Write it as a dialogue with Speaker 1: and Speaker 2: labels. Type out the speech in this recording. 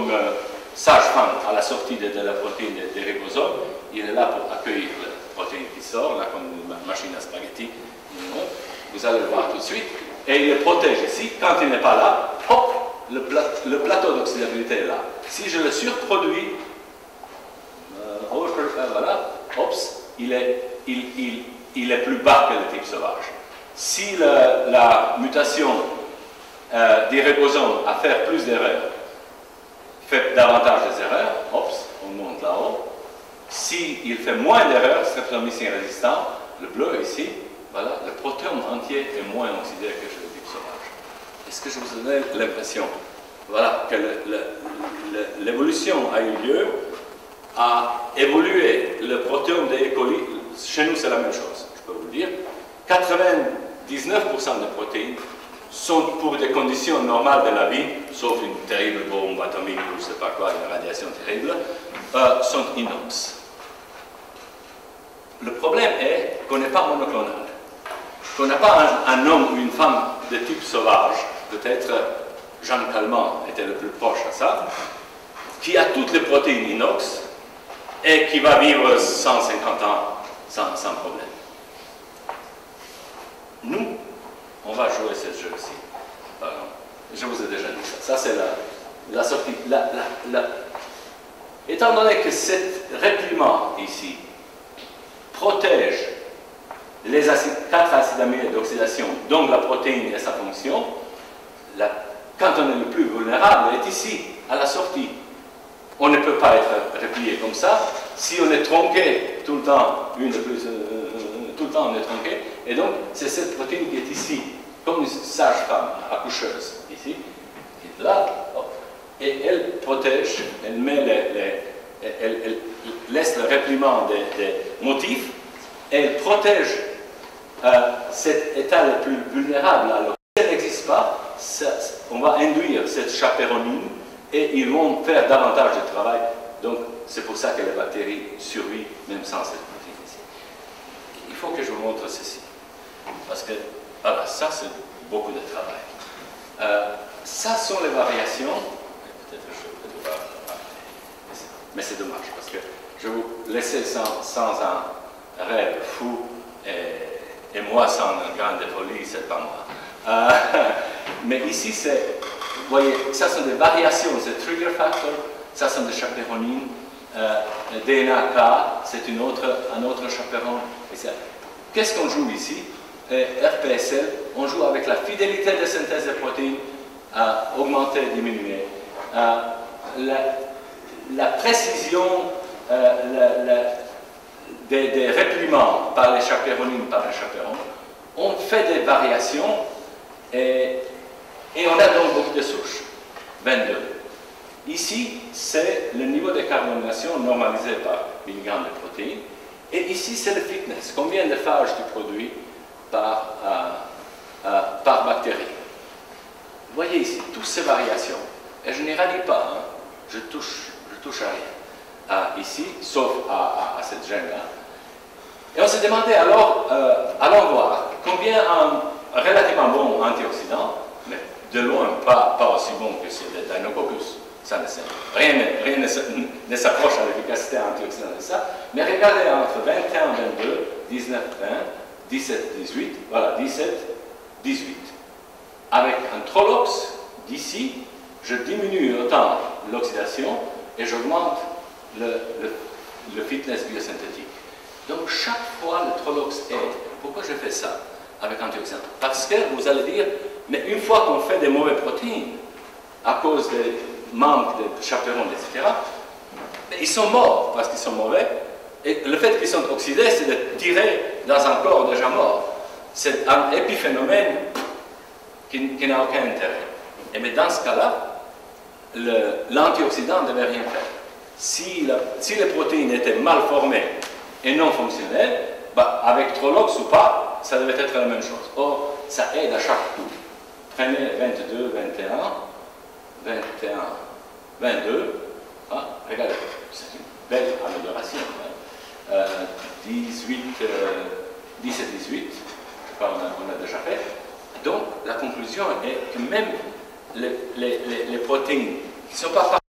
Speaker 1: comme sage-femme à la sortie de la protéine des ribosomes. Il est là pour accueillir la protéine qui sort, là comme une machine à spaghetti. Vous allez le voir tout de suite. Et il le protège ici. Quand il n'est pas là, hop, le plateau d'oxydabilité est là. Si je le surproduis, voilà, ops, il est plus bas que le type sauvage. Si la mutation des ribosomes à faire plus d'erreurs fait davantage des erreurs, ops, on monte là-haut. S'il fait moins d'erreurs, streptomycine résistant, le bleu ici, voilà, le protéome entier est moins oxydé que chez le type sauvage. Est-ce que je vous donne l'impression, voilà, que l'évolution a eu lieu, a évolué le protéome des E. coli, chez nous c'est la même chose, je peux vous le dire. 99% des protéines sont pour des conditions normales de la vie, sauf une terrible bombe atomique ou je ne sais pas quoi, une radiation terrible, sont inox. Le problème est qu'on n'est pas monoclonal, qu'on n'a pas un homme ou une femme de type sauvage, peut-être Jeanne Calment était le plus proche à ça, qui a toutes les protéines inox et qui va vivre 150 ans sans problème. Nous, on va jouer ce jeu-ci. Je vous ai déjà dit ça. Ça, c'est la sortie. Étant donné que cet répliement ici protège les 4 acides aminés d'oxydation, donc la protéine et sa fonction, quand on est le plus vulnérable, est ici, à la sortie. On ne peut pas être replié comme ça. Si on est tronqué tout le temps, tout le temps on est tronqué, et donc c'est cette protéine qui est ici, comme une sage-femme accoucheuse, ici, qui est là, hop, et elle protège, elle laisse le repliement des motifs, et elle protège cet état le plus vulnérable. Alors, si elle n'existe pas, on va induire cette chaperonine, et ils vont faire davantage de travail. Donc, c'est pour ça que les bactéries survivent même sans cette protéine ici. Il faut que je vous montre ceci. Parce que, voilà, ça c'est beaucoup de travail. Ça sont les variations. Peut-être je peux devoir. Mais c'est dommage, parce que je vais vous laisser sans un rêve fou et moi sans un grain de folie, c'est pas moi. Mais ici, c'est. Vous voyez, ça sont des variations, c'est trigger factor, ça sont des chaperonines, DNAK, c'est un autre chaperon. Qu'est-ce qu'on joue ici? RPSL, on joue avec la fidélité de synthèse des protéines, augmentée, diminuée. La précision des repliements par les chaperonines, par les chaperons. On fait des variations et on a donc beaucoup de souches, 22. Ici, c'est le niveau de carbonylation normalisé par milligramme de protéines. Et ici, c'est le fitness. Combien de phages tu produis par bactérie. Vous voyez ici, toutes ces variations. Et je n'irradie pas, hein. je touche à rien. Ici, sauf à cette gène-là. Et on s'est demandé alors, allons voir, combien un relativement bon antioxydant, mais de loin pas aussi bon que celui de Deinococcus. Ça rien ne s'approche à l'efficacité antioxydante de ça. Mais regardez entre 21, 22, 19, 20, 17, 18, voilà, 17, 18. Avec un Trolox, d'ici, je diminue autant l'oxydation et j'augmente le fitness biosynthétique. Donc chaque fois le Trolox aide. Pourquoi je fais ça avec antioxydant? Parce que vous allez dire, mais une fois qu'on fait des mauvaises protéines, à cause des manques de chaperons, etc., ils sont morts parce qu'ils sont mauvais. Et le fait qu'ils sont oxydés, c'est de tirer dans un corps déjà mort. C'est un épiphénomène qui n'a aucun intérêt. Et mais dans ce cas-là, l'antioxydant ne devait rien faire. Si les protéines étaient mal formées et non fonctionnelles, bah, avec Trolox ou pas, ça devait être la même chose. Or, ça aide à chaque coup. Prenez 22, 21, 21, 22. Ah, regardez, c'est une belle amélioration. Hein. 18, 17, 18, on a déjà fait. Donc, la conclusion est que même les protéines qui ne sont pas